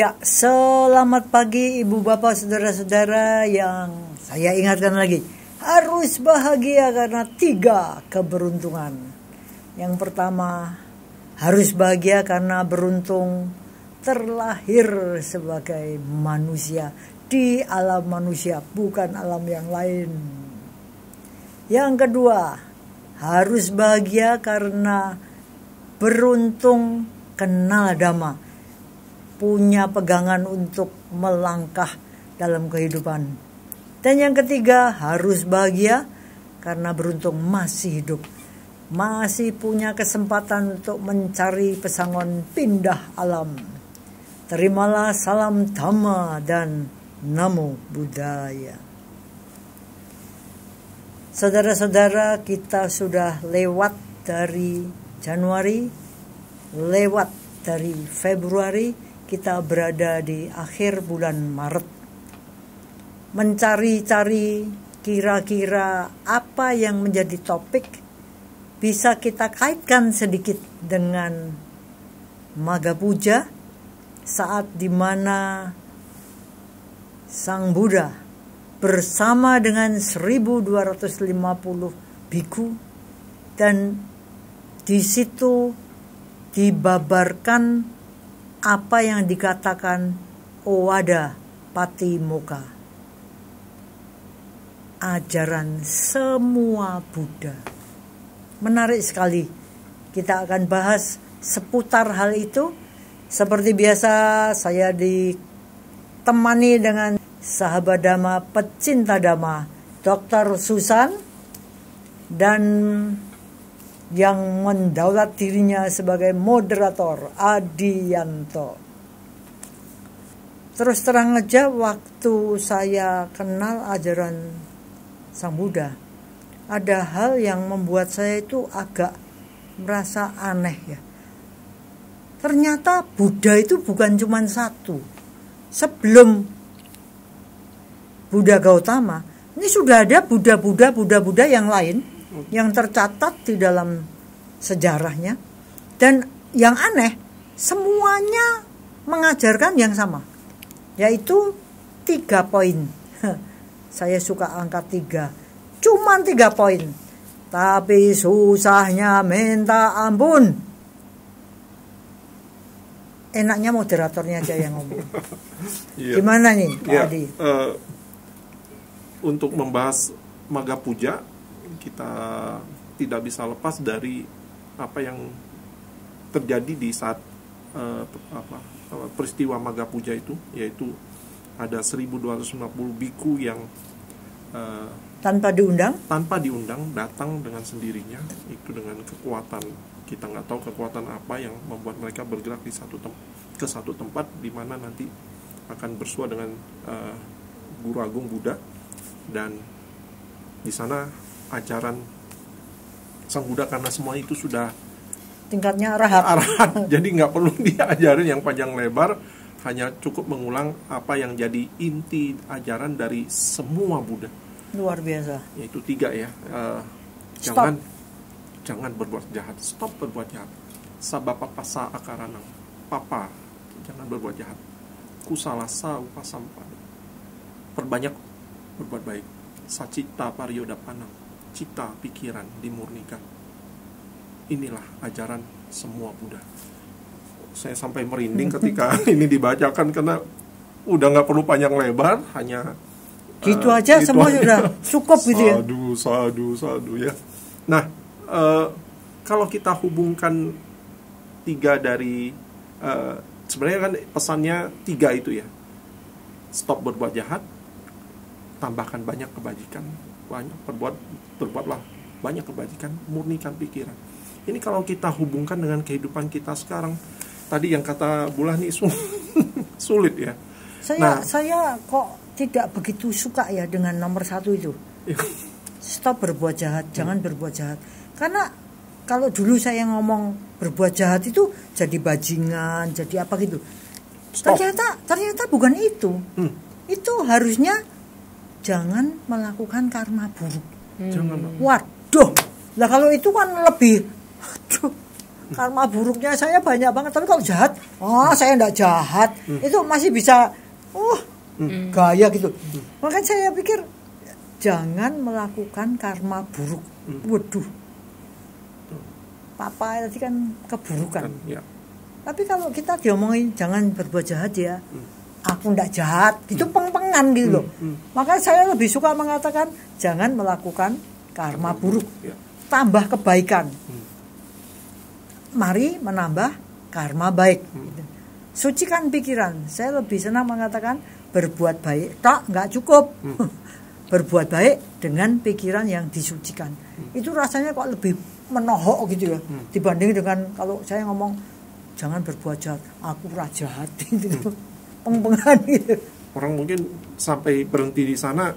Ya, selamat pagi Ibu Bapak Saudara-saudara yang saya ingatkan lagi. Harus bahagia karena 3 keberuntungan. Yang pertama, harus bahagia karena beruntung terlahir sebagai manusia di alam manusia, bukan alam yang lain. Yang kedua, harus bahagia karena beruntung kenal Dhamma, punya pegangan untuk melangkah dalam kehidupan. Dan yang ketiga, harus bahagia karena beruntung masih hidup, masih punya kesempatan untuk mencari pesangon pindah alam. Terimalah salam Dhamma dan Namo Buddhaya. Saudara-saudara, kita sudah lewat dari Januari, lewat dari Februari, kita berada di akhir bulan Maret. Mencari-cari kira-kira apa yang menjadi topik bisa kita kaitkan sedikit dengan Magga Puja, saat dimana Sang Buddha bersama dengan 1250 biku, dan di situ dibabarkan apa yang dikatakan Owada Patimokkha, ajaran semua Buddha. Menarik sekali. Kita akan bahas seputar hal itu. Seperti biasa, saya ditemani dengan sahabat Dhamma, pecinta Dhamma, Dr. Susan, dan yang mendaulat dirinya sebagai moderator, Adianto. Terus terang aja, waktu saya kenal ajaran Sang Buddha, ada hal yang membuat saya itu agak merasa aneh ya. Ternyata Buddha itu bukan cuma satu. Sebelum Buddha Gautama, ini sudah ada Buddha yang lain yang tercatat di dalam sejarahnya. Dan yang aneh, semuanya mengajarkan yang sama, yaitu 3 poin. Saya suka angka 3. Cuman 3 poin, tapi susahnya minta ampun. Enaknya moderatornya aja yang ngomong. Gimana nih Pak Adi? Untuk membahas Magga Puja, kita tidak bisa lepas dari apa yang terjadi di saat peristiwa Magga Puja itu, yaitu ada 1250 biku yang tanpa diundang datang dengan sendirinya. Itu dengan kekuatan, kita nggak tahu kekuatan apa yang membuat mereka bergerak ke satu tempat di mana nanti akan bersua dengan Guru Agung Buddha, dan di sana ajaran Sang Buddha, karena semua itu sudah tingkatnya arahat. Jadi nggak perlu diajarin yang panjang lebar, hanya cukup mengulang apa yang jadi inti ajaran dari semua Buddha. Luar biasa. Yaitu 3 ya. Jangan berbuat jahat. Stop berbuat jahat. Sabapapasa akaranang. Papa, jangan berbuat jahat. Kusalasa upasampada. Perbanyak berbuat baik. Sacita paryodapanang. Cita, pikiran dimurnikan. Inilah ajaran semua Buddha. Saya sampai merinding ketika ini dibacakan, karena udah nggak perlu panjang lebar, hanya gitu aja, gitu semua sudah cukup gitu ya. Sadu ya. Nah, kalau kita hubungkan 3 dari sebenarnya kan pesannya 3 itu ya. Stop berbuat jahat, tambahkan banyak kebajikan, berbuatlah banyak kebajikan, murnikan pikiran. Ini kalau kita hubungkan dengan kehidupan kita sekarang, tadi yang kata Bulah nih sulit ya. Saya kok tidak begitu suka ya dengan nomor 1 itu. Stop berbuat jahat, jangan berbuat jahat. Karena kalau dulu saya ngomong berbuat jahat itu jadi bajingan, jadi apa gitu. Ternyata bukan itu. Itu harusnya jangan melakukan karma buruk. Jangan. Waduh. Lah kalau itu kan lebih karma buruknya saya banyak banget, tapi kalau jahat, saya enggak jahat. Itu masih bisa gaya gitu. Makanya saya pikir jangan melakukan karma buruk. Waduh. Papa tadi kan keburukan. Ya. Tapi kalau kita diomongin jangan berbuat jahat ya. Aku enggak jahat, itu peng-pengan gitu loh. Makanya saya lebih suka mengatakan jangan melakukan karma buruk. Ya. Tambah kebaikan. Mari menambah karma baik. Sucikan pikiran. Saya lebih senang mengatakan berbuat baik tak nggak cukup. Berbuat baik dengan pikiran yang disucikan. Itu rasanya kok lebih menohok gitu ya. Dibanding dengan kalau saya ngomong jangan berbuat jahat, aku jahat gitu. Peng-pengan gitu. Orang mungkin sampai berhenti di sana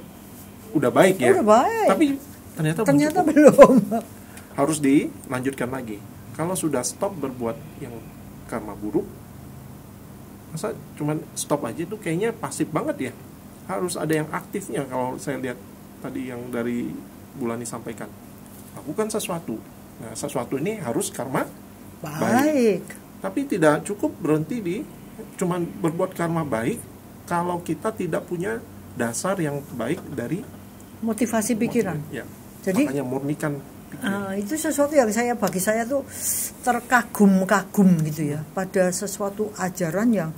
udah baik ya. Udah baik. Tapi ternyata belum. Harus dilanjutkan lagi. Kalau sudah stop berbuat yang karma buruk, masa cuman stop aja itu kayaknya pasif banget ya. Harus ada yang aktifnya. Kalau saya lihat tadi yang dari Bulani sampaikan, lakukan sesuatu. Nah, sesuatu ini harus karma baik. Tapi tidak cukup berhenti di cuman berbuat karma baik kalau kita tidak punya dasar yang baik dari motivasi pikiran. Ya. Jadi makanya murnikan. Itu sesuatu yang bagi saya tuh terkagum-kagum gitu ya, pada sesuatu ajaran yang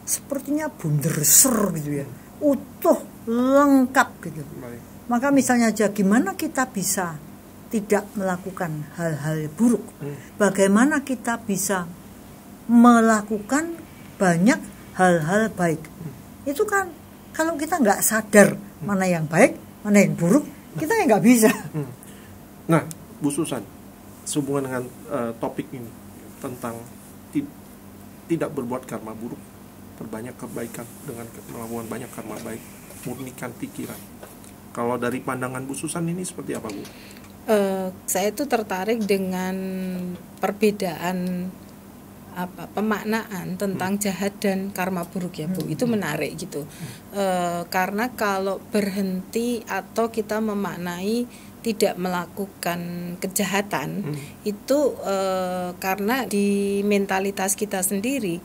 sepertinya bunderser gitu ya, utuh, lengkap gitu. Baik. Maka misalnya aja gimana kita bisa tidak melakukan hal-hal buruk, bagaimana kita bisa melakukan banyak hal-hal baik. Itu kan kalau kita nggak sadar mana yang baik, mana yang buruk, kita nggak bisa. Nah, Bu Susan, sehubungan dengan topik ini tentang tidak berbuat karma buruk, perbanyak kebaikan dengan melakukan banyak karma baik, murnikan pikiran. Kalau dari pandangan Bu Susan ini seperti apa, Bu? Saya itu tertarik dengan perbedaan pemaknaan tentang jahat dan karma buruk ya Bu. Itu menarik gitu. Karena kalau berhenti atau kita memaknai tidak melakukan kejahatan itu karena di mentalitas kita sendiri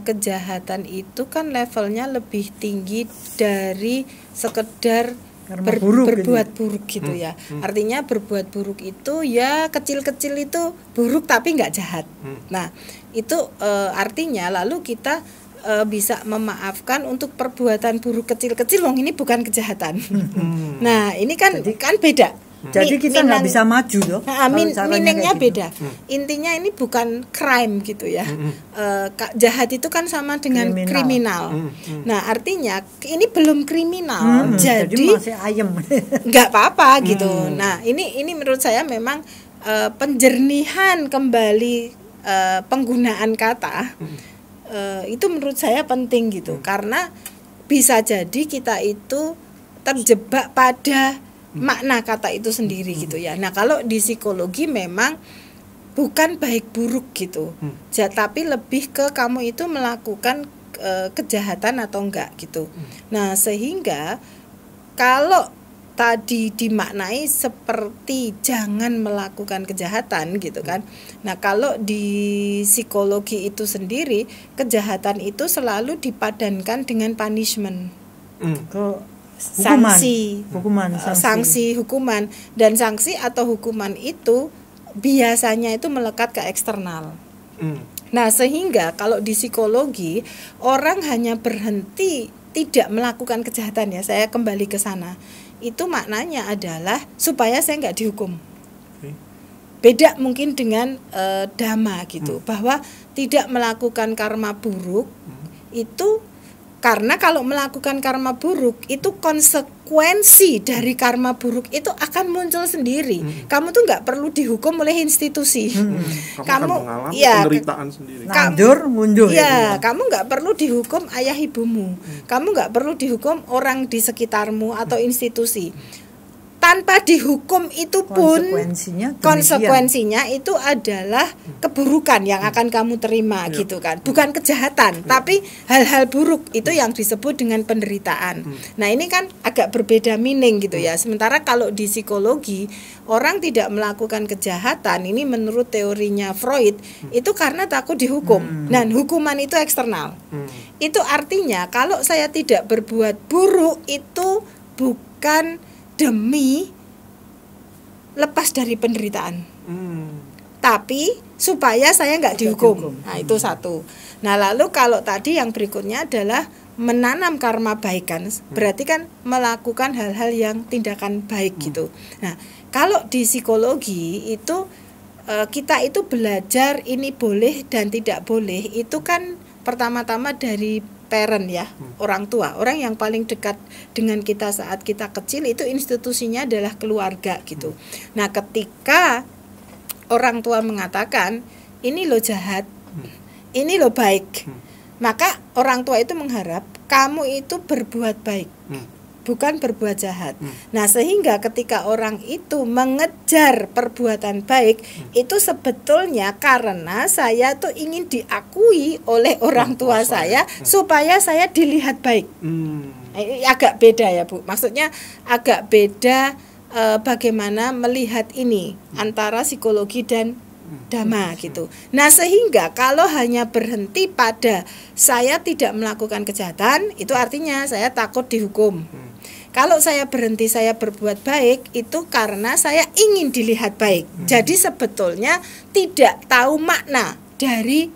kejahatan itu kan levelnya lebih tinggi dari sekedar berbuat buruk gitu ya. Artinya berbuat buruk itu ya kecil-kecil itu buruk tapi nggak jahat. Nah itu artinya lalu kita bisa memaafkan untuk perbuatan buruk kecil-kecil, ini bukan kejahatan. Nah ini kan beda. Jadi kita nggak bisa maju loh. Meaningnya beda. Intinya ini bukan crime gitu ya. Jahat itu kan sama dengan kriminal. Nah artinya ini belum kriminal. Jadi masih ayem. Nggak apa-apa gitu. Nah ini menurut saya memang penjernihan kembali penggunaan kata. Itu menurut saya penting gitu, karena bisa jadi kita itu terjebak pada makna kata itu sendiri gitu ya. Nah kalau di psikologi memang bukan baik buruk gitu, tapi lebih ke kamu itu melakukan kejahatan atau enggak gitu. Nah sehingga kalau tadi dimaknai seperti jangan melakukan kejahatan gitu kan. Nah kalau di psikologi itu sendiri kejahatan itu selalu dipadankan dengan punishment, sanksi hukuman, dan sanksi atau hukuman itu biasanya itu melekat ke eksternal. Nah sehingga kalau di psikologi orang hanya berhenti tidak melakukan kejahatan ya, saya kembali ke sana. Itu maknanya adalah supaya saya nggak dihukum. Beda mungkin dengan dhamma gitu, bahwa tidak melakukan karma buruk itu karena kalau melakukan karma buruk itu konsekuensi dari karma buruk itu akan muncul sendiri. Kamu tuh nggak perlu dihukum oleh institusi. Kamu mengalami penderitaan sendiri. Mundur. Ya, kamu nggak perlu dihukum ayah ibumu. Kamu nggak perlu dihukum orang di sekitarmu atau institusi. tanpa dihukum itu pun konsekuensinya itu adalah keburukan yang akan kamu terima gitu kan, bukan kejahatan tapi hal-hal buruk itu yang disebut dengan penderitaan. Nah ini kan agak berbeda meaning gitu ya. Sementara kalau di psikologi orang tidak melakukan kejahatan ini menurut teorinya Freud itu karena takut dihukum. Dan hukuman itu eksternal. Itu artinya kalau saya tidak berbuat buruk itu bukan demi lepas dari penderitaan, tapi supaya saya nggak dihukum. Nah itu satu. Nah lalu kalau tadi yang berikutnya adalah menanam karma baik kan, berarti kan melakukan hal-hal yang tindakan baik gitu. Nah kalau di psikologi itu kita itu belajar ini boleh dan tidak boleh itu kan pertama-tama dari parent ya, orang tua, orang yang paling dekat dengan kita saat kita kecil itu institusinya adalah keluarga gitu. Nah ketika orang tua mengatakan ini lo jahat, ini lo baik, maka orang tua itu mengharap kamu itu berbuat baik, bukan berbuat jahat. Nah sehingga ketika orang itu mengejar perbuatan baik itu sebetulnya karena saya tuh ingin diakui oleh orang tua saya supaya saya dilihat baik. Agak beda ya Bu, maksudnya agak beda bagaimana melihat ini antara psikologi dan dhamma gitu. Nah sehingga kalau hanya berhenti pada saya tidak melakukan kejahatan itu artinya saya takut dihukum. Kalau saya berhenti saya berbuat baik itu karena saya ingin dilihat baik. Jadi sebetulnya tidak tahu makna dari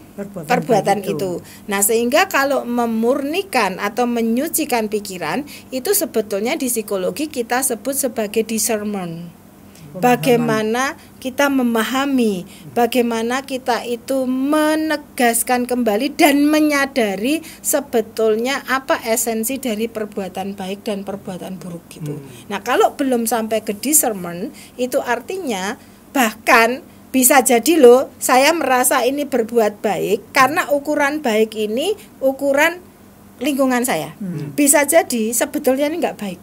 perbuatan itu. Nah sehingga kalau memurnikan atau menyucikan pikiran itu sebetulnya di psikologi kita sebut sebagai discernment. Bagaimana kita memahami, bagaimana kita itu menegaskan kembali dan menyadari sebetulnya apa esensi dari perbuatan baik dan perbuatan buruk gitu. Nah kalau belum sampai ke discernment itu artinya bahkan bisa jadi loh saya merasa ini berbuat baik karena ukuran baik ini ukuran lingkungan saya. Bisa jadi sebetulnya ini nggak baik.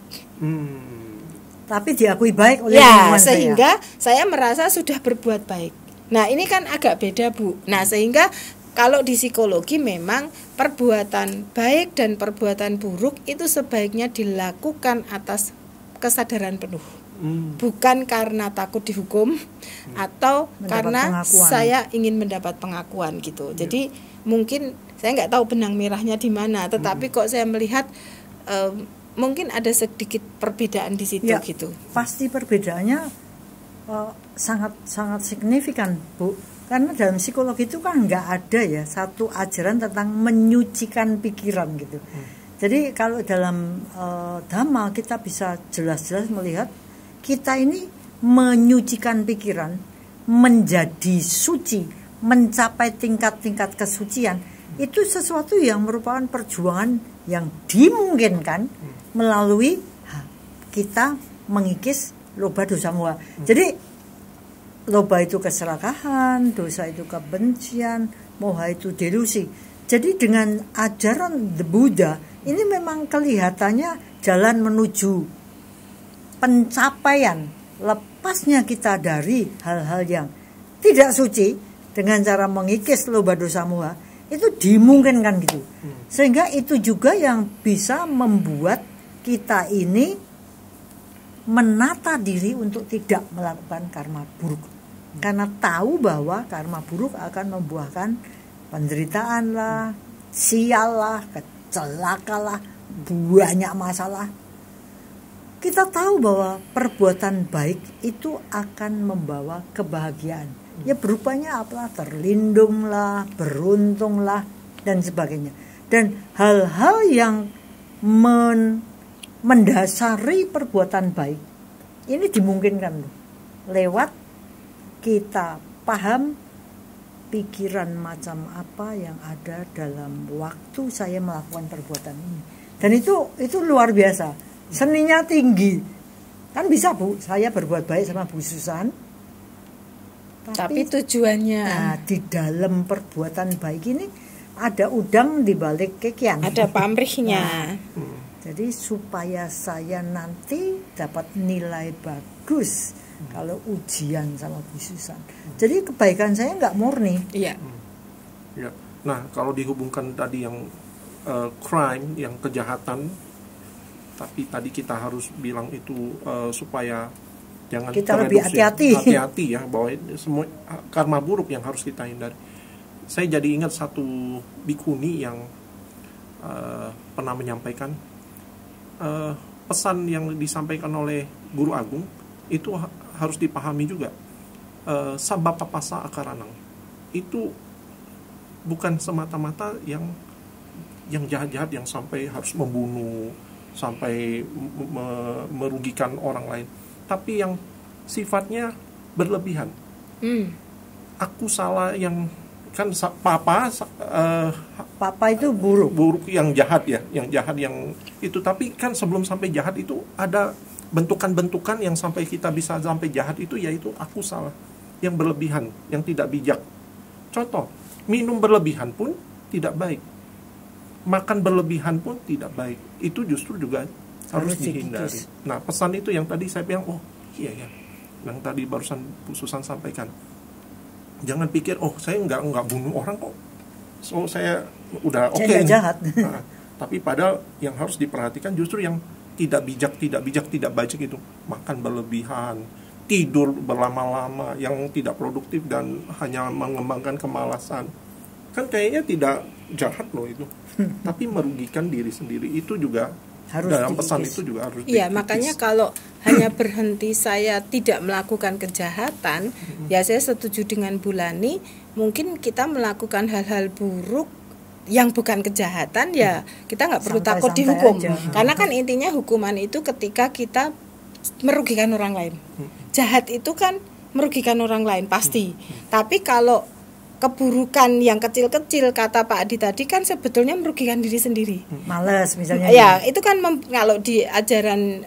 Tapi diakui baik oleh ya sehingga saya merasa sudah berbuat baik. Nah ini kan agak beda Bu. Nah sehingga kalau di psikologi memang perbuatan baik dan perbuatan buruk itu sebaiknya dilakukan atas kesadaran penuh, bukan karena takut dihukum atau mendapat karena pengakuan. Saya ingin mendapat pengakuan gitu. Jadi mungkin saya nggak tahu benang merahnya di mana, tetapi kok saya melihat mungkin ada sedikit perbedaan di situ ya, gitu. Pasti perbedaannya sangat signifikan Bu. Karena dalam psikologi itu kan nggak ada ya satu ajaran tentang menyucikan pikiran gitu. Jadi kalau dalam dhamma kita bisa jelas-jelas melihat kita ini menyucikan pikiran, menjadi suci, mencapai tingkat-tingkat kesucian. Itu sesuatu yang merupakan perjuangan yang dimungkinkan melalui kita mengikis loba dosa moha. Jadi loba itu keserakahan, dosa itu kebencian, moha itu delusi. Jadi dengan ajaran The Buddha ini memang kelihatannya jalan menuju pencapaian lepasnya kita dari hal-hal yang tidak suci dengan cara mengikis loba dosa moha. Itu dimungkinkan gitu. Sehingga itu juga yang bisa membuat kita ini menata diri untuk tidak melakukan karma buruk. Karena tahu bahwa karma buruk akan membuahkan penderitaan lah, sial lah, kecelaka lah, banyak masalah. Kita tahu bahwa perbuatan baik itu akan membawa kebahagiaan. Ya berupanya apalah, terlindunglah, beruntunglah dan sebagainya. Dan hal-hal yang mendasari perbuatan baik ini dimungkinkan loh, lewat kita paham pikiran macam apa yang ada dalam waktu saya melakukan perbuatan ini. Dan itu luar biasa, seninya tinggi. Kan bisa Bu, saya berbuat baik sama Bu Susan. Tapi tujuannya di dalam perbuatan baik ini ada udang di balik kekian. Ada pamrihnya. Jadi supaya saya nanti dapat nilai bagus kalau ujian sama Bu Susan. Jadi kebaikan saya nggak murni. Iya. Ya. Nah, kalau dihubungkan tadi yang crime, yang kejahatan, tapi tadi kita harus bilang itu supaya jangan kita lebih hati-hati ya, bahwa semua karma buruk yang harus kita hindari. Saya jadi ingat satu bikuni yang pernah menyampaikan pesan yang disampaikan oleh Guru Agung itu harus dipahami juga. Sabapa pasa akaranang itu bukan semata-mata yang jahat-jahat yang sampai harus membunuh, sampai merugikan orang lain, tapi yang sifatnya berlebihan. Aku salah yang kan papa itu buruk yang jahat ya, yang jahat yang itu, tapi kan sebelum sampai jahat itu ada bentukan-bentukan yang sampai kita bisa sampai jahat itu, yaitu aku salah yang berlebihan, yang tidak bijak. Contoh, minum berlebihan pun tidak baik, makan berlebihan pun tidak baik, itu justru juga harus dihindari. Nah, pesan itu yang tadi saya bilang, oh iya ya, yang tadi barusan Bu Susan sampaikan, jangan pikir saya nggak bunuh orang kok, so saya udah oke, jahat. Nah, tapi padahal yang harus diperhatikan justru yang tidak baik itu, makan berlebihan, tidur berlama-lama yang tidak produktif dan hanya mengembangkan kemalasan. Kan kayaknya tidak jahat loh itu, tapi merugikan diri sendiri, itu juga harus dalam pesan itu juga harus Iya, makanya kalau hanya berhenti saya tidak melakukan kejahatan, ya saya setuju dengan Bu Lani, mungkin kita melakukan hal-hal buruk yang bukan kejahatan, ya kita nggak perlu takut dihukum aja. Karena kan intinya hukuman itu ketika kita merugikan orang lain. Jahat itu kan merugikan orang lain pasti. Tapi kalau keburukan yang kecil-kecil, kata Pak Adi tadi, kan sebetulnya merugikan diri sendiri. Males misalnya. Ya, itu kan kalau di ajaran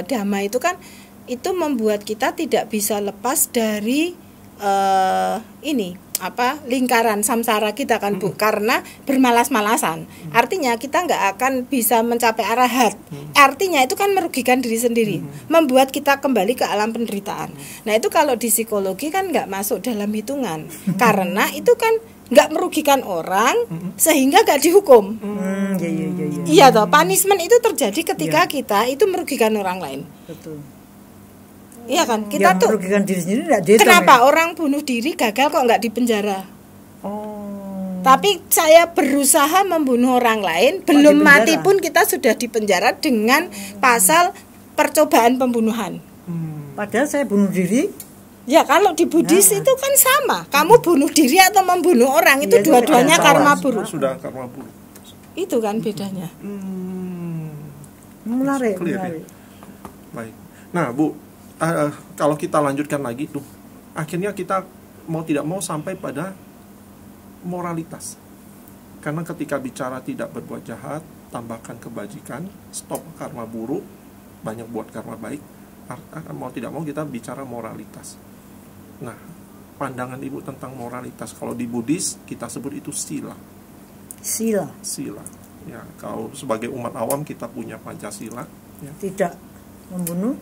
Dhamma itu kan itu membuat kita tidak bisa lepas dari lingkaran samsara kita kan Bu, karena bermalas-malasan. Artinya kita nggak akan bisa mencapai arahat. Artinya itu kan merugikan diri sendiri, membuat kita kembali ke alam penderitaan. Nah, itu kalau di psikologi kan nggak masuk dalam hitungan, karena itu kan nggak merugikan orang sehingga nggak dihukum. Iya toh, punishment itu terjadi ketika kita itu merugikan orang lain. Betul. Iya kan, kita yang tuh merugikan diri sendiri enggak dihitung. Kenapa orang bunuh diri gagal kok nggak dipenjara? Tapi saya berusaha membunuh orang lain, belum mati pun kita sudah dipenjara dengan pasal percobaan pembunuhan. Padahal saya bunuh diri. Ya, kalau di Buddhis itu kan sama. Kamu bunuh diri atau membunuh orang itu dua-duanya karma buruk. Sudah karma buruk. Itu kan bedanya. Menarik. Baik. Nah, Bu, kalau kita lanjutkan lagi tuh, akhirnya kita mau tidak mau sampai pada moralitas. Karena ketika bicara tidak berbuat jahat, tambahkan kebajikan, stop karma buruk, banyak buat karma baik, mau tidak mau kita bicara moralitas. Nah, pandangan Ibu tentang moralitas, kalau di Buddhis kita sebut itu sila. Sila. Ya, kalau sebagai umat awam kita punya Pancasila, ya. Tidak membunuh,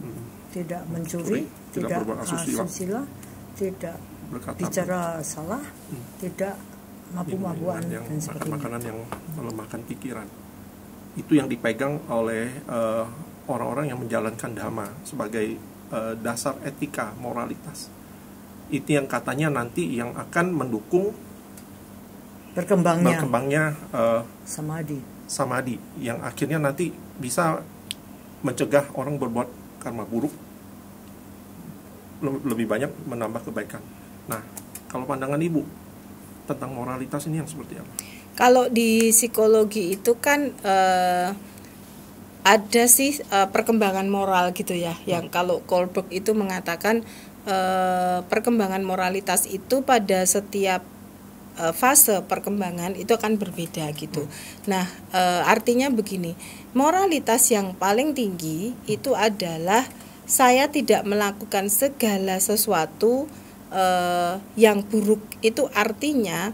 tidak mencuri, tidak asusila, tidak bicara salah, tidak mabuk-mabukan dan sebagainya. Makanan yang melemahkan pikiran. Itu yang dipegang oleh orang-orang yang menjalankan Dhamma sebagai dasar etika moralitas. Itu yang katanya nanti yang akan mendukung berkembangnya samadhi yang akhirnya nanti bisa mencegah orang berbuat karma buruk, lebih banyak menambah kebaikan. Nah, kalau pandangan Ibu tentang moralitas ini yang seperti apa? Kalau di psikologi itu kan ada sih perkembangan moral gitu ya, yang kalau Kohlberg itu mengatakan perkembangan moralitas itu pada setiap fase perkembangan itu akan berbeda gitu. Nah, artinya begini, moralitas yang paling tinggi itu adalah saya tidak melakukan segala sesuatu yang buruk. Itu artinya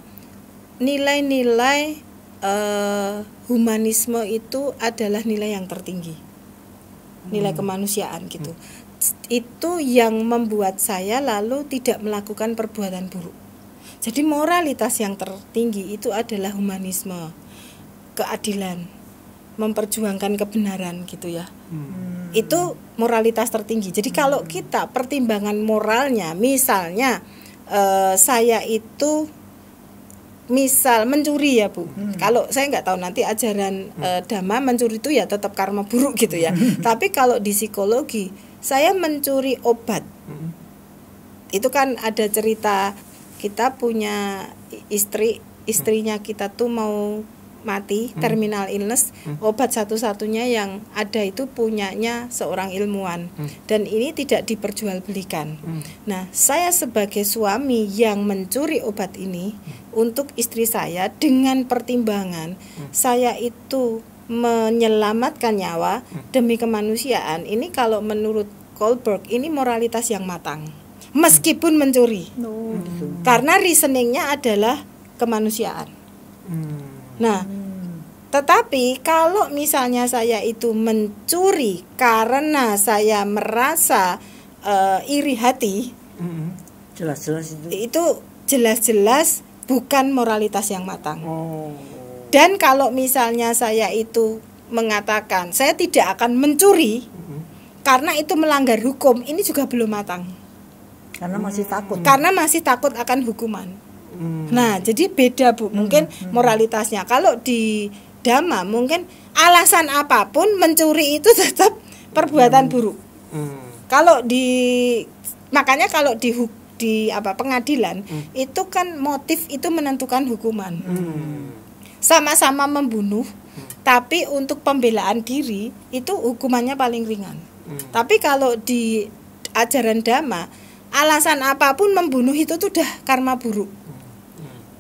nilai-nilai humanisme itu adalah nilai yang tertinggi, nilai kemanusiaan gitu. Itu yang membuat saya lalu tidak melakukan perbuatan buruk. Jadi moralitas yang tertinggi itu adalah humanisme, keadilan, memperjuangkan kebenaran gitu ya. Itu moralitas tertinggi. Jadi kalau kita pertimbangan moralnya, misalnya saya itu misal mencuri ya Bu. Kalau saya nggak tahu nanti ajaran Dhamma mencuri itu ya tetap karma buruk gitu ya. Tapi kalau di psikologi saya mencuri obat. Itu kan ada cerita kita punya istrinya kita tuh mau mati, terminal illness, obat satu-satunya yang ada itu punyanya seorang ilmuwan, dan ini tidak diperjualbelikan. Nah, saya sebagai suami yang mencuri obat ini untuk istri saya dengan pertimbangan saya itu menyelamatkan nyawa demi kemanusiaan. Ini kalau menurut Kohlberg ini moralitas yang matang, meskipun mencuri, karena reasoningnya adalah kemanusiaan. Nah, tetapi kalau misalnya saya itu mencuri karena saya merasa iri hati, jelas-jelas itu jelas-jelas bukan moralitas yang matang. Dan kalau misalnya saya itu mengatakan saya tidak akan mencuri karena itu melanggar hukum, ini juga belum matang. Karena masih takut. Karena masih takut akan hukuman. Nah, jadi beda Bu, mungkin moralitasnya. Kalau di Dhamma mungkin alasan apapun mencuri itu tetap perbuatan buruk. Kalau makanya kalau di pengadilan itu kan motif itu menentukan hukuman. Sama-sama membunuh, tapi untuk pembelaan diri itu hukumannya paling ringan. Tapi kalau di ajaran Dhamma, alasan apapun membunuh itu sudah karma buruk.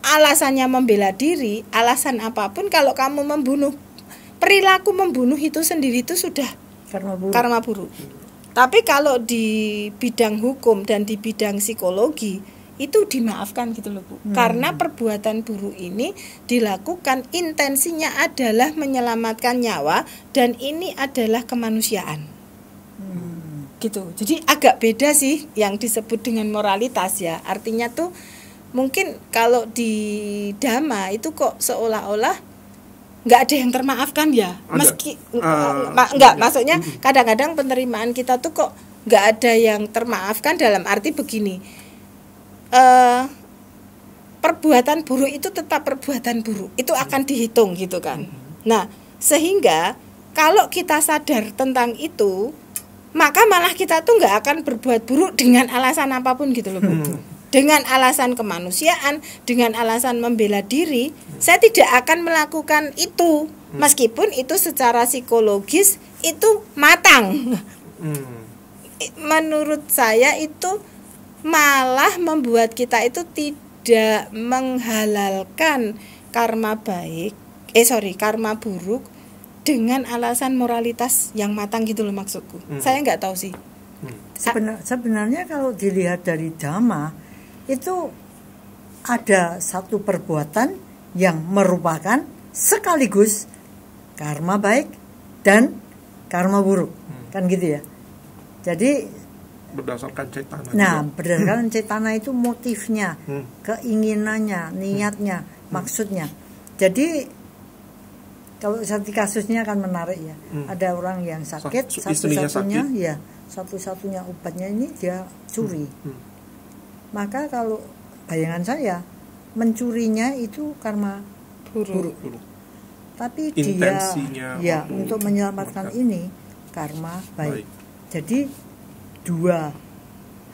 Alasannya membela diri, alasan apapun, kalau kamu membunuh, perilaku membunuh itu sendiri itu sudah karma buruk. Tapi kalau di bidang hukum dan di bidang psikologi itu dimaafkan gitu loh Bu. Karena perbuatan buruk ini dilakukan intensinya adalah menyelamatkan nyawa dan ini adalah kemanusiaan. Gitu. Jadi agak beda sih yang disebut dengan moralitas ya. Artinya tuh mungkin kalau di Dhamma itu kok seolah-olah nggak ada yang termaafkan ya. Meski nggak, maksudnya kadang-kadang penerimaan kita tuh kok nggak ada yang termaafkan dalam arti begini. Perbuatan buruk itu tetap perbuatan buruk. Itu akan dihitung gitu kan. Nah, sehingga kalau kita sadar tentang itu, maka malah kita tuh nggak akan berbuat buruk dengan alasan apapun gitu loh Bu. Dengan alasan kemanusiaan, dengan alasan membela diri, saya tidak akan melakukan itu, meskipun itu secara psikologis itu matang. Menurut saya itu malah membuat kita itu tidak menghalalkan karma karma buruk dengan alasan moralitas yang matang gitu loh maksudku. Saya nggak tahu sih. Sebenarnya kalau dilihat dari Dhamma itu ada satu perbuatan yang merupakan sekaligus karma baik dan karma buruk, kan gitu ya. Jadi berdasarkan cetana. Nah, berdasarkan cetana itu motifnya, keinginannya, niatnya, maksudnya. Jadi kalau satu kasusnya akan menarik ya. Ada orang yang sakit, satu-satunya obatnya ini dia curi. Maka kalau bayangan saya mencurinya itu karma buruk. Tapi intensinya dia untuk menyelamatkan ini karma baik. Jadi dua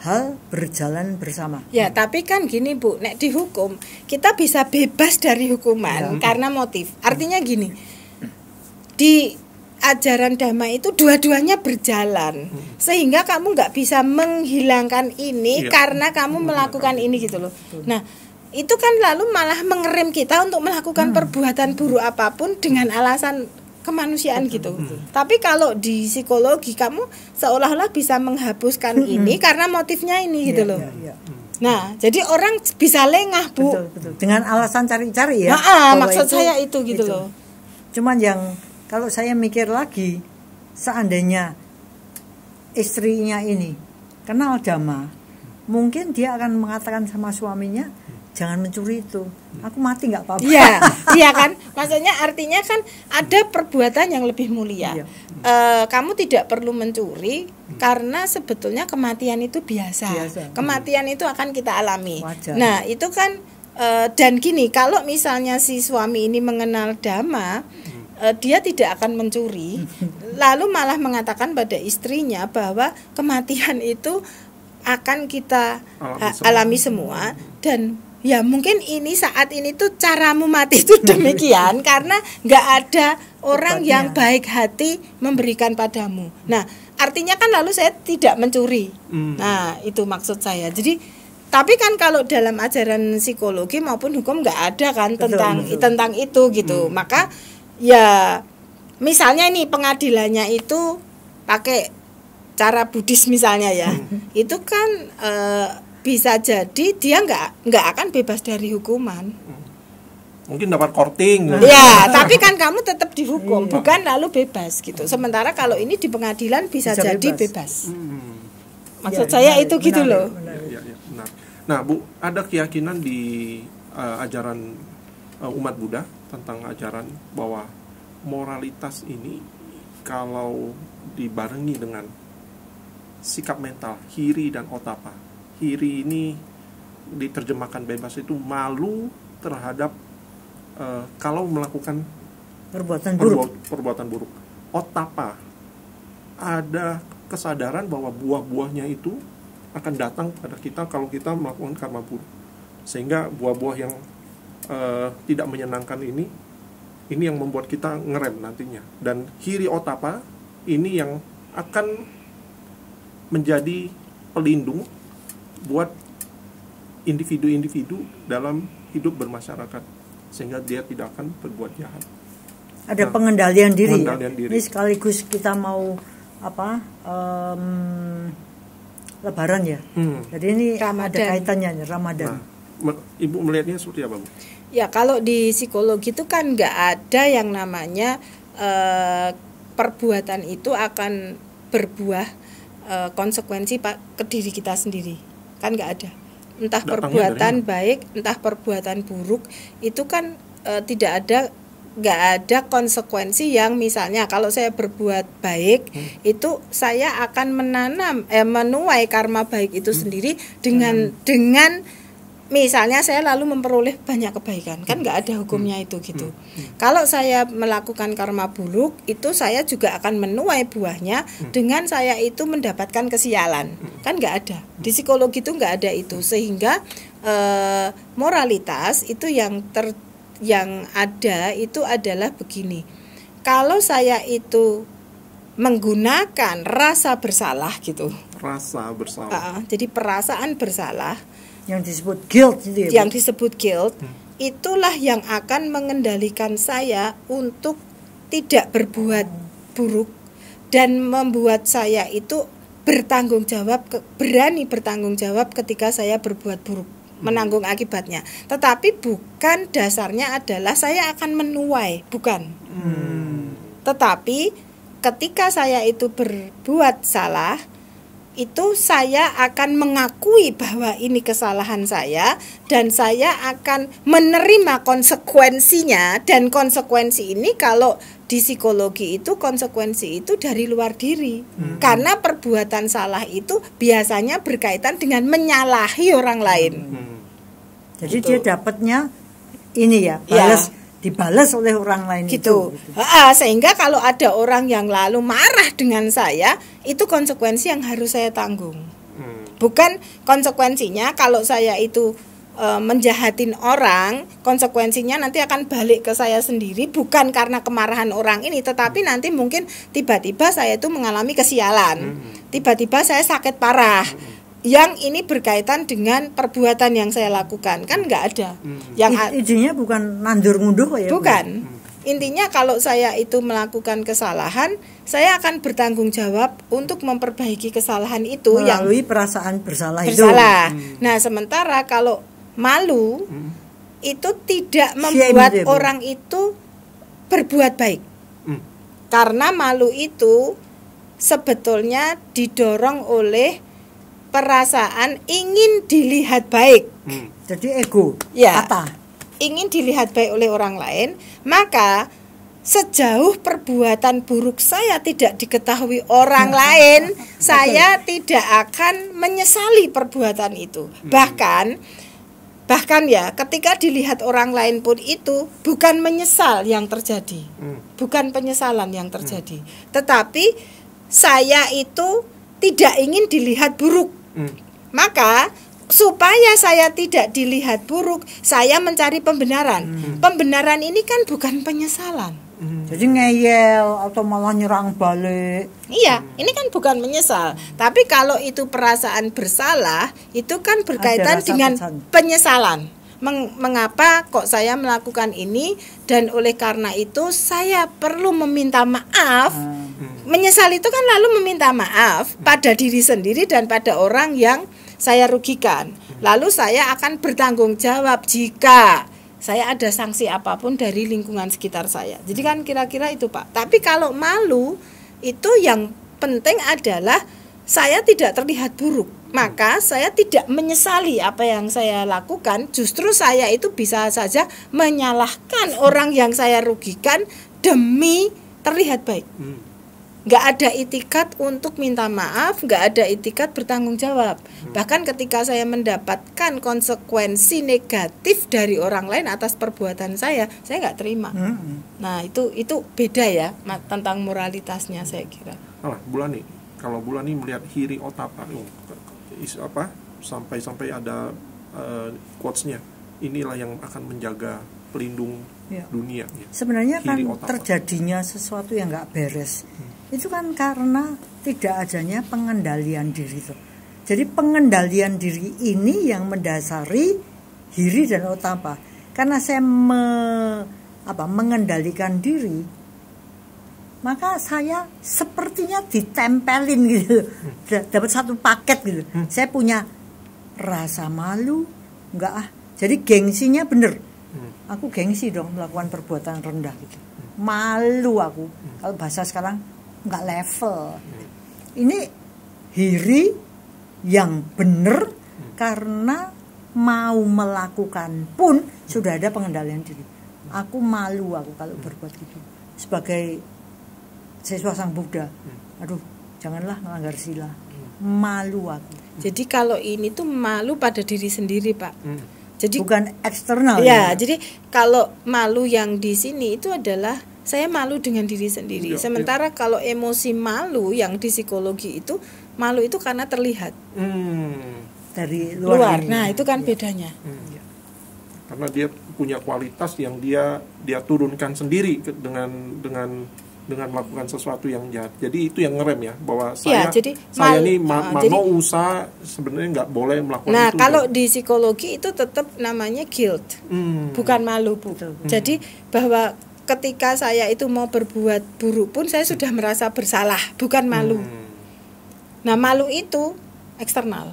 hal berjalan bersama. Ya, tapi kan gini Bu, nek dihukum kita bisa bebas dari hukuman karena motif. Artinya gini, di ajaran Dhamma itu dua-duanya berjalan, sehingga kamu nggak bisa menghilangkan ini karena kamu melakukan ini gitu loh. Nah, itu kan lalu malah mengerem kita untuk melakukan perbuatan buruk apapun dengan alasan kemanusiaan gitu. Tapi kalau di psikologi kamu seolah-olah bisa menghapuskan ini karena motifnya ini gitu loh. Nah, jadi orang bisa lengah, Bu. Betul. Dengan alasan cari-cari ya. Maksud saya itu gitu loh. Cuman yang kalau saya mikir lagi, seandainya istrinya ini kenal Dhamma, mungkin dia akan mengatakan sama suaminya, jangan mencuri itu, aku mati nggak apa-apa. Iya kan, maksudnya artinya kan ada perbuatan yang lebih mulia. Kamu tidak perlu mencuri karena sebetulnya kematian itu biasa. Kematian itu akan kita alami. Wajar. Nah itu kan dan gini, kalau misalnya si suami ini mengenal Dhamma, dia tidak akan mencuri, lalu malah mengatakan pada istrinya bahwa kematian itu akan kita alami semua. Dan ya mungkin ini saat ini tuh caramu mati itu demikian karena nggak ada orang yang baik hati memberikan padamu. Nah artinya kan lalu saya tidak mencuri. Nah itu maksud saya. Jadi tapi kan kalau dalam ajaran psikologi maupun hukum nggak ada kan tentang itu gitu. Maka ya misalnya ini pengadilannya itu pakai cara Buddhis misalnya ya, itu kan bisa jadi dia nggak akan bebas dari hukuman. Mungkin dapat korting. Ya, tapi kan kamu tetap dihukum, bukan lalu bebas gitu. Sementara kalau ini di pengadilan bisa jadi bebas. Maksud saya itu gitu loh. Ya, benar. Nah, Bu, ada keyakinan di ajaran umat Buddha tentang ajaran bahwa moralitas ini kalau dibarengi dengan sikap mental hiri dan otapa. Hiri ini diterjemahkan bebas itu malu terhadap kalau melakukan perbuatan buruk. Otapa ada kesadaran bahwa buah-buahnya itu akan datang pada kita kalau kita melakukan karma buruk. Sehingga buah-buah yang tidak menyenangkan ini yang membuat kita ngerem nantinya. Dan hiri otapa ini yang akan menjadi pelindung buat individu-individu dalam hidup bermasyarakat, sehingga dia tidak akan berbuat jahat. Ada pengendalian diri. Diri. Ini sekaligus kita mau Lebaran ya. Jadi ini Ramadan. Ada kaitannya Ramadan. Nah, Ibu melihatnya seperti apa, Bu? Ya kalau di psikologi itu kan nggak ada yang namanya perbuatan itu akan berbuah konsekuensi ke diri kita sendiri, kan nggak ada. Entah perbuatan baik, entah perbuatan buruk, itu kan nggak ada konsekuensi yang misalnya kalau saya berbuat baik itu saya akan menuai karma baik itu sendiri dengan misalnya saya lalu memperoleh banyak kebaikan, kan nggak ada hukumnya itu gitu. Kalau saya melakukan karma buruk itu saya juga akan menuai buahnya dengan saya itu mendapatkan kesialan, kan nggak ada. Di psikologi itu nggak ada itu, sehingga moralitas itu yang ada itu adalah begini. Kalau saya itu menggunakan rasa bersalah gitu. Rasa bersalah. Jadi perasaan bersalah yang disebut guilt itu ya, itulah yang akan mengendalikan saya untuk tidak berbuat buruk dan membuat saya itu berani bertanggung jawab ketika saya berbuat buruk, menanggung akibatnya. Tetapi bukan dasarnya adalah saya akan menuai, bukan. Tetapi ketika saya itu berbuat salah, itu saya akan mengakui bahwa ini kesalahan saya dan saya akan menerima konsekuensinya. Dan konsekuensi ini kalau di psikologi itu konsekuensi itu dari luar diri. Karena perbuatan salah itu biasanya berkaitan dengan menyalahi orang lain. Jadi dia dapatnya ini ya, dibalas oleh orang lain gitu. Sehingga kalau ada orang yang lalu marah dengan saya, itu konsekuensi yang harus saya tanggung. Bukan konsekuensinya kalau saya itu menjahatin orang, konsekuensinya nanti akan balik ke saya sendiri, bukan karena kemarahan orang ini, tetapi nanti mungkin tiba-tiba saya itu mengalami kesialan, tiba-tiba saya sakit parah, yang ini berkaitan dengan perbuatan yang saya lakukan, kan nggak ada. Yang izinnya bukan nandur ngunduh ya? Bukan. Intinya kalau saya itu melakukan kesalahan, saya akan bertanggung jawab untuk memperbaiki kesalahan itu melalui perasaan bersalah itu. Nah, sementara kalau malu itu tidak membuat orang itu berbuat baik. Karena malu itu sebetulnya didorong oleh perasaan ingin dilihat baik. Jadi ego, kata ingin dilihat baik oleh orang lain, maka sejauh perbuatan buruk saya tidak diketahui orang lain, saya tidak akan menyesali perbuatan itu. Bahkan ya, ketika dilihat orang lain pun itu bukan menyesal yang terjadi, bukan penyesalan yang terjadi, tetapi saya itu tidak ingin dilihat buruk. Maka supaya saya tidak dilihat buruk, saya mencari pembenaran. Pembenaran ini kan bukan penyesalan. Jadi ngeyel atau malah nyerang balik. Iya, ini kan bukan menyesal. Tapi kalau itu perasaan bersalah, itu kan berkaitan dengan penyesalan. Mengapa kok saya melakukan ini, dan oleh karena itu saya perlu meminta maaf. Menyesal itu kan lalu meminta maaf pada diri sendiri dan pada orang yang saya rugikan. Lalu saya akan bertanggung jawab jika saya ada sanksi apapun dari lingkungan sekitar saya. Jadi kan kira-kira itu, Pak. Tapi kalau malu itu yang penting adalah saya tidak terlihat buruk. Maka saya tidak menyesali apa yang saya lakukan. Justru saya itu bisa saja menyalahkan orang yang saya rugikan demi terlihat baik. Nggak ada itikat untuk minta maaf, nggak ada itikat bertanggung jawab. Bahkan ketika saya mendapatkan konsekuensi negatif dari orang lain atas perbuatan saya nggak terima. Nah itu beda ya tentang moralitasnya, saya kira. Bulani, kalau Bulani melihat hiri otapa, sampai ada quotes-nya, inilah yang akan menjaga pelindung dunia. Sebenarnya kan terjadinya sesuatu yang nggak beres. Itu kan karena tidak adanya pengendalian diri itu. Jadi pengendalian diri ini yang mendasari hiri dan otapa. Karena saya mengendalikan diri, maka saya sepertinya ditempelin gitu, dapat satu paket gitu. Saya punya rasa malu, jadi gengsinya bener. Aku gengsi dong melakukan perbuatan rendah gitu. Malu aku. Kalau bahasa sekarang nggak level. Ini hiri yang benar karena mau melakukan pun sudah ada pengendalian diri. Aku malu aku kalau berbuat gitu. Sebagai siswa Sang Buddha, aduh janganlah melanggar sila. Malu aku. Jadi kalau ini tuh malu pada diri sendiri, Pak. Jadi bukan eksternal. Ya, jadi kalau malu yang di sini itu adalah saya malu dengan diri sendiri. Sementara kalau emosi malu yang di psikologi itu, malu itu karena terlihat dari luar. Nah, itu kan bedanya. Karena dia punya kualitas yang dia turunkan sendiri dengan melakukan sesuatu yang jahat. Jadi itu yang ngerem ya, bahwa saya mau usaha sebenarnya nggak boleh melakukan itu. Nah, kalau di psikologi itu tetap namanya guilt, bukan malu, Bu. Jadi bahwa ketika saya itu mau berbuat buruk pun saya sudah merasa bersalah, bukan malu. Nah, malu itu eksternal.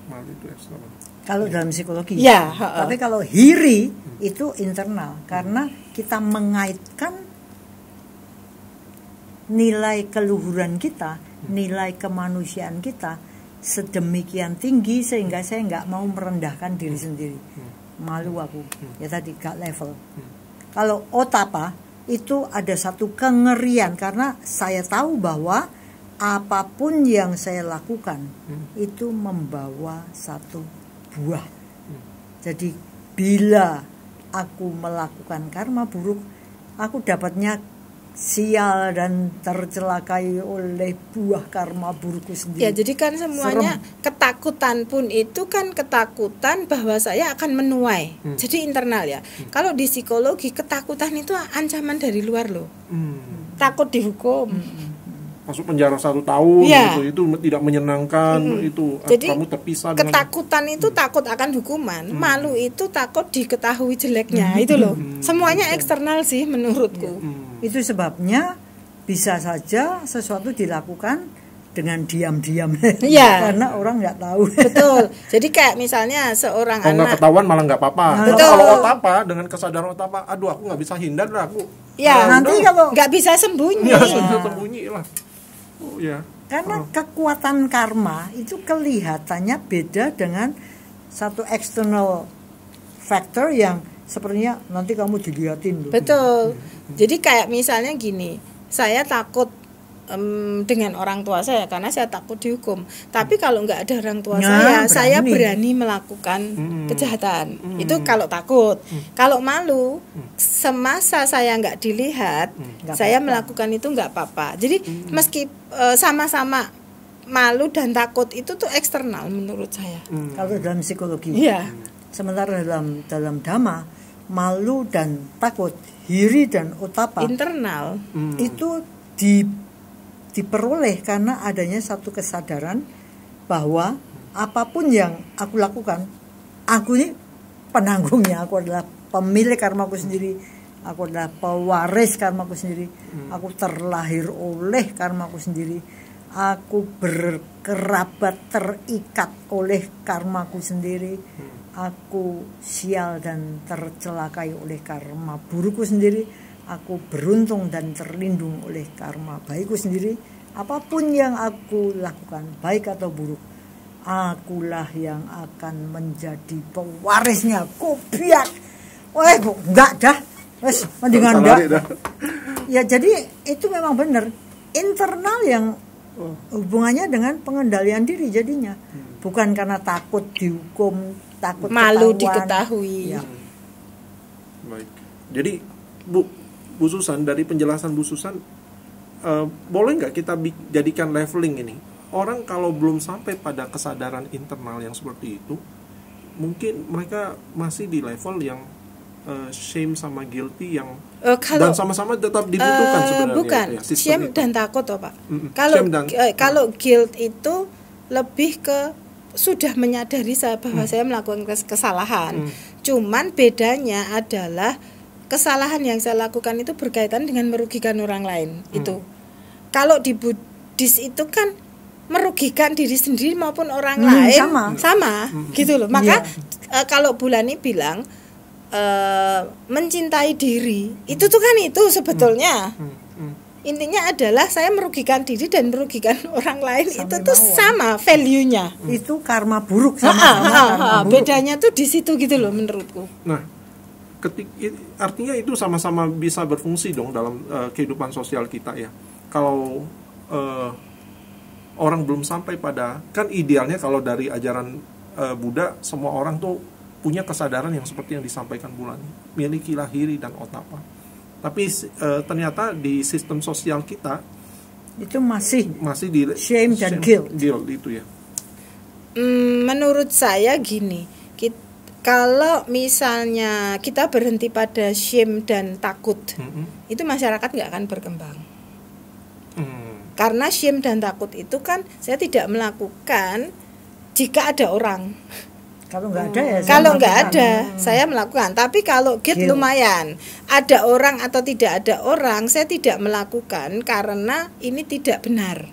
Malu itu eksternal. Kalau dalam psikologi. Ya, tapi kalau hiri itu internal, karena kita mengaitkan nilai keluhuran kita, nilai kemanusiaan kita sedemikian tinggi sehingga saya nggak mau merendahkan diri sendiri. Malu aku, ya tadi gak level. Kalau otapa itu ada satu kengerian karena saya tahu bahwa apapun yang saya lakukan itu membawa satu buah. Jadi bila aku melakukan karma buruk, aku dapatnya sial dan tercelakai oleh buah karma burukku sendiri. Ya, jadi kan semuanya ketakutan pun itu kan ketakutan bahwa saya akan menuai. Jadi internal ya. Kalau di psikologi ketakutan itu ancaman dari luar loh. Takut dihukum. masuk penjara 1 tahun ya. Itu tidak menyenangkan. Itu jadi, kamu terpisah ketakutan itu takut akan hukuman, malu itu takut diketahui jeleknya. Itu loh, semuanya eksternal sih menurutku. Itu sebabnya bisa saja sesuatu dilakukan dengan diam-diam ya. Karena orang nggak tahu. Betul. Jadi kayak misalnya seorang kalau nggak ketahuan malah nggak apa-apa. Kalau Otapa dengan kesadaran Otapa, aduh aku nggak bisa hindar lah aku. Ya, nanti kalau nggak bisa sembunyi. Ya, sembunyi lah. Oh ya. Karena kekuatan karma itu kelihatannya beda dengan satu external factor yang sepertinya nanti kamu dilihatin loh. Betul. Jadi kayak misalnya gini, saya takut dengan orang tua saya karena saya takut dihukum. Tapi kalau nggak ada orang tua saya berani melakukan kejahatan. Itu kalau takut. Kalau malu, semasa saya nggak dilihat, saya melakukan itu nggak apa-apa. Jadi meski sama-sama malu dan takut itu tuh eksternal menurut saya. Kalau dalam psikologi. Iya. Sementara dalam dhamma, malu dan takut, hiri dan otapa internal itu diperoleh karena adanya satu kesadaran bahwa apapun yang aku lakukan, aku ini penanggungnya, aku adalah pemilik karmaku sendiri, aku adalah pewaris karmaku sendiri, aku terlahir oleh karmaku sendiri, aku berkerabat terikat oleh karmaku sendiri, aku sial dan tercelakai oleh karma burukku sendiri, aku beruntung dan terlindung oleh karma baikku sendiri. Apapun yang aku lakukan, baik atau buruk, akulah yang akan menjadi pewarisnya. Kubiak. Wah, enggak dah. Wes, mendingan enggak. Ya, jadi itu memang benar. Internal yang hubungannya dengan pengendalian diri jadinya. Bukan karena takut dihukum, takut malu diketahui. Ya. Baik. Jadi Bu Susan, dari penjelasan Bu Susan, boleh nggak kita jadikan leveling ini? Orang kalau belum sampai pada kesadaran internal yang seperti itu, mungkin mereka masih di level yang shame sama guilty yang dan sama-sama tetap dibutuhkan sebenarnya. Bukan, ya, shame itu. Dan takut, Pak. Kalau guilt itu lebih ke sudah menyadari bahwa saya melakukan kesalahan. Cuman bedanya adalah kesalahan yang saya lakukan itu berkaitan dengan merugikan orang lain. Itu kalau di Buddhis itu kan merugikan diri sendiri maupun orang lain sama gitu loh. Maka kalau Bulani bilang mencintai diri itu tuh kan itu sebetulnya intinya adalah saya merugikan diri dan merugikan orang lain itu tuh sama value-nya. Itu karma buruk sama. Bedanya tuh di situ gitu loh menurutku. Nah, artinya itu sama-sama bisa berfungsi dong dalam kehidupan sosial kita ya. Kalau orang belum sampai pada, kan idealnya kalau dari ajaran Buddha semua orang tuh punya kesadaran yang seperti yang disampaikan Bulani, milikilah hiri dan otapa. Tapi ternyata di sistem sosial kita itu masih di shame dan guilt itu ya. Menurut saya gini, kalau misalnya kita berhenti pada shame dan takut, itu masyarakat nggak akan berkembang. Karena shame dan takut itu kan saya tidak melakukan jika ada orang. Kalau nggak ada ya. Kalau nggak ada, saya melakukan. Tapi kalau guilt lumayan, ada orang atau tidak ada orang, saya tidak melakukan karena ini tidak benar.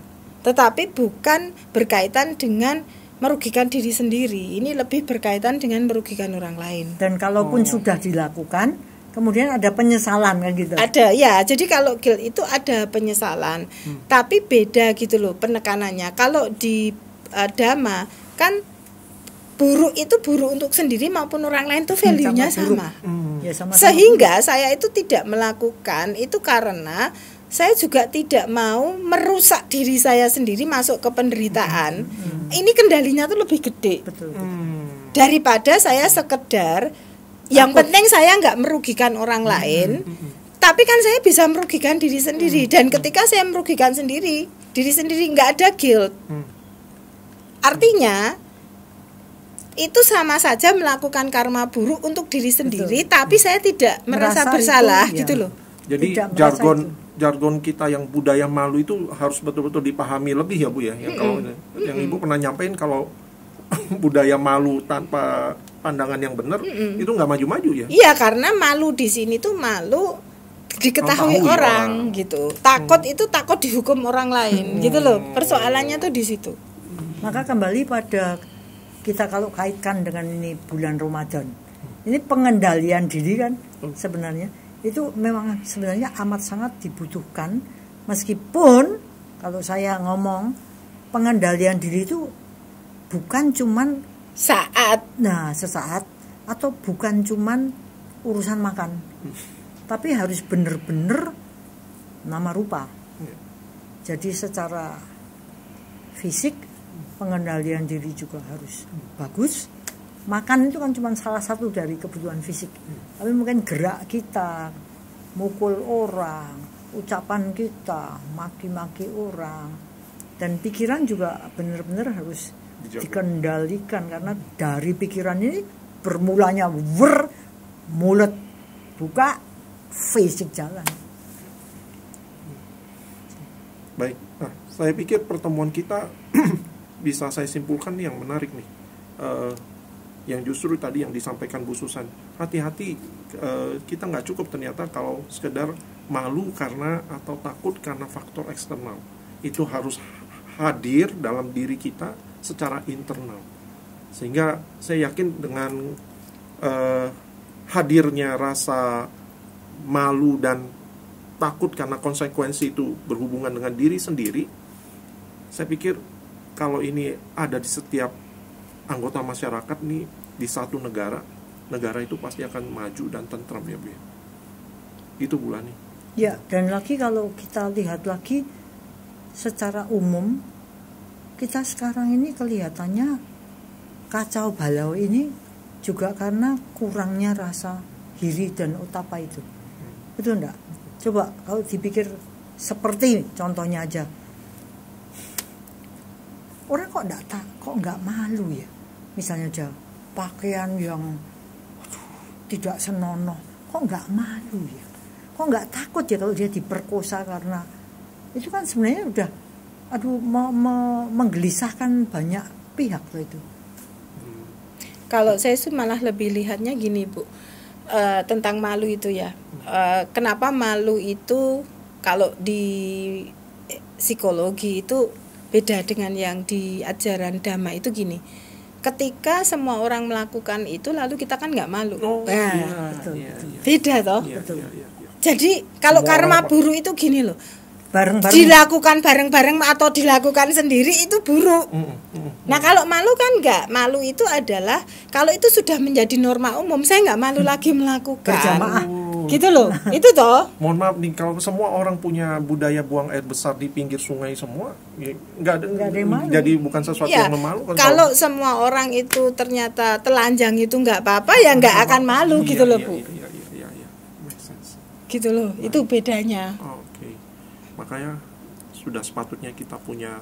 Tetapi bukan berkaitan dengan merugikan diri sendiri, ini lebih berkaitan dengan merugikan orang lain. Dan kalaupun sudah dilakukan, kemudian ada penyesalan kan gitu. Ada ya, jadi kalau guilt itu ada penyesalan, tapi beda gitu loh penekanannya. Kalau di Dhamma kan buruk itu buruk untuk sendiri maupun orang lain tuh value-nya sama. Ya, sehingga saya itu tidak melakukan itu karena saya juga tidak mau merusak diri saya sendiri masuk ke penderitaan. Ini kendalinya tuh lebih gede. Betul. Daripada saya sekedar yang penting saya nggak merugikan orang lain. Tapi kan saya bisa merugikan diri sendiri. Dan ketika saya merugikan diri sendiri nggak ada guilt. Artinya itu sama saja melakukan karma buruk untuk diri sendiri. Tapi saya tidak merasa bersalah gitu loh. Jadi jargon kita yang budaya malu itu harus betul-betul dipahami lebih ya Bu ya. Yang kalau yang Ibu pernah nyampein kalau budaya malu tanpa pandangan yang benar itu nggak maju-maju ya. Iya, karena malu di sini tuh malu diketahui orang gitu. Takut itu takut dihukum orang lain gitu loh. Persoalannya tuh di situ. Maka kembali pada kita kalau kaitkan dengan ini bulan Ramadan. Ini pengendalian diri kan sebenarnya itu memang sebenarnya amat sangat dibutuhkan, meskipun kalau saya ngomong pengendalian diri itu bukan cuman sesaat atau bukan cuman urusan makan, tapi harus benar-benar nama rupa. Jadi secara fisik pengendalian diri juga harus bagus. Makan itu kan cuma salah satu dari kebutuhan fisik, tapi mungkin gerak kita, mukul orang, ucapan kita, maki-maki orang, dan pikiran juga benar-benar harus dikendalikan, karena dari pikiran ini bermulanya mulut buka, fisik jalan. Baik, nah saya pikir pertemuan kita bisa saya simpulkan yang menarik nih. Yang justru tadi yang disampaikan Bu Susan, hati-hati, kita nggak cukup ternyata kalau sekedar malu karena atau takut karena faktor eksternal. Itu harus hadir dalam diri kita secara internal, sehingga saya yakin dengan hadirnya rasa malu dan takut karena konsekuensi itu berhubungan dengan diri sendiri, saya pikir kalau ini ada di setiap anggota masyarakat nih di satu negara itu pasti akan maju dan tentram ya Bu. Itu Bu Lani. Ya, dan lagi kalau kita lihat lagi secara umum, kita sekarang ini kelihatannya kacau balau ini juga karena kurangnya rasa hiri dan otapa itu. Betul enggak? Coba kalau dipikir seperti contohnya aja, orang kok nggak malu ya, misalnya aja pakaian yang tidak senonoh, kok nggak malu ya, kok nggak takut ya kalau dia diperkosa, karena itu kan sebenarnya udah menggelisahkan banyak pihak loh itu. Kalau saya sih malah lebih lihatnya gini Bu, tentang malu itu ya, kenapa malu itu kalau di psikologi itu beda dengan yang di ajaran Dhamma itu gini. Ketika semua orang melakukan itu lalu kita kan nggak malu. Betul. Beda toh. Betul. Jadi kalau semua karma buruk itu gini loh. Bareng-bareng. Dilakukan bareng-bareng atau dilakukan sendiri itu buruk. Nah kalau malu kan nggak. Malu itu adalah kalau itu sudah menjadi norma umum, saya nggak malu lagi melakukan. Berjamaah. Gitu loh. Itu toh. Mohon maaf nih, kalau semua orang punya budaya buang air besar di pinggir sungai semua, ya, nggak ada yang malu. Jadi bukan sesuatu yang memalukan. Kalau semua orang itu ternyata telanjang itu nggak apa-apa, ya nggak akan malu gitu loh Bu. Iya. Gitu loh. Itu bedanya. Oke. Makanya sudah sepatutnya kita punya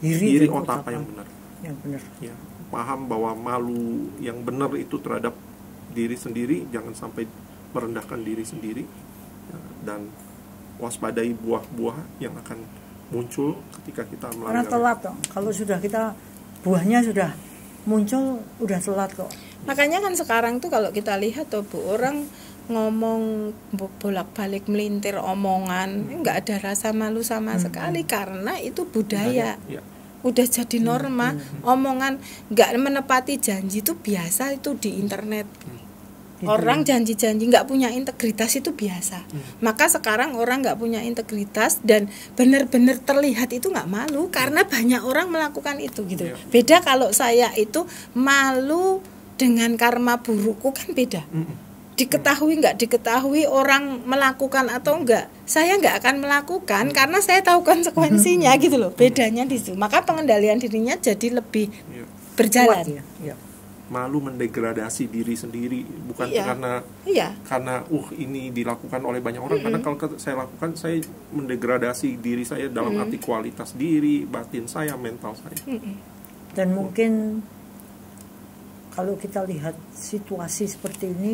diri otapa yang benar. Yang benar. Ya, paham bahwa malu yang benar itu terhadap diri sendiri, jangan sampai merendahkan diri sendiri, ya, dan waspadai buah-buah yang akan muncul ketika kita melanggar. Karena telat dong. Kalau sudah kita buahnya sudah muncul, udah telat kok. Makanya kan sekarang tuh kalau kita lihat tuh Bu, orang ngomong bolak-balik melintir omongan, nggak ada rasa malu sama sekali karena itu budaya. Ya. Udah jadi norma. Omongan nggak menepati janji itu biasa itu di internet. Orang janji-janji nggak punya integritas itu biasa. Maka sekarang orang nggak punya integritas dan benar-benar terlihat itu nggak malu karena banyak orang melakukan itu gitu. Beda kalau saya itu malu dengan karma burukku kan beda. Diketahui nggak diketahui orang melakukan atau enggak, saya nggak akan melakukan karena saya tahu konsekuensinya gitu loh. Bedanya di situ. Maka pengendalian dirinya jadi lebih berjalan. Malu mendegradasi diri sendiri bukan karena ini dilakukan oleh banyak orang, karena kalau saya lakukan saya mendegradasi diri saya dalam arti kualitas diri, batin saya, mental saya. Dan mungkin kalau kita lihat situasi seperti ini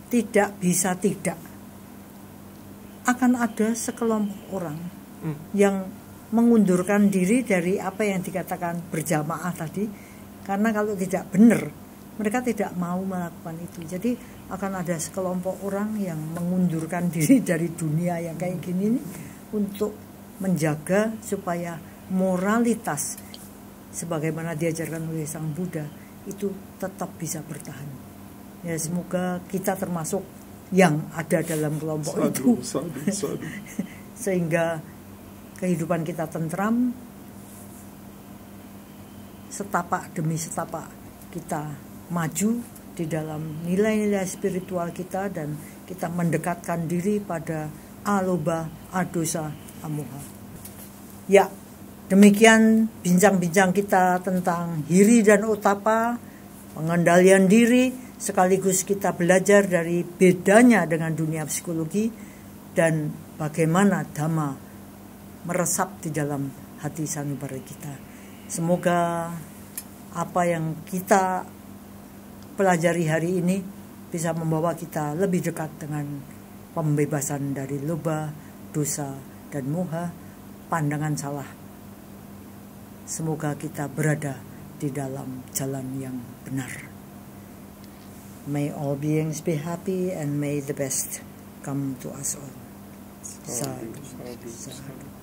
tidak bisa tidak akan ada sekelompok orang yang mengundurkan diri dari apa yang dikatakan berjamaah tadi, karena kalau tidak benar mereka tidak mau melakukan itu. Jadi akan ada sekelompok orang yang mengundurkan diri dari dunia yang kayak gini nih, untuk menjaga supaya moralitas sebagaimana diajarkan oleh Sang Buddha itu tetap bisa bertahan. Ya, semoga kita termasuk yang ada dalam kelompok itu. Sehingga kehidupan kita tentram, setapak demi setapak kita maju di dalam nilai-nilai spiritual kita, dan kita mendekatkan diri pada aloba, adosa, amoha. Ya, demikian bincang-bincang kita tentang hiri dan otapa, pengendalian diri, sekaligus kita belajar dari bedanya dengan dunia psikologi dan bagaimana Dhamma meresap di dalam hati sanubari kita. Semoga apa yang kita pelajari hari ini bisa membawa kita lebih dekat dengan pembebasan dari loba, dosa, dan moha, pandangan salah. Semoga kita berada di dalam jalan yang benar. May all beings be happy and may the best come to us all. Sadhu, sadhu.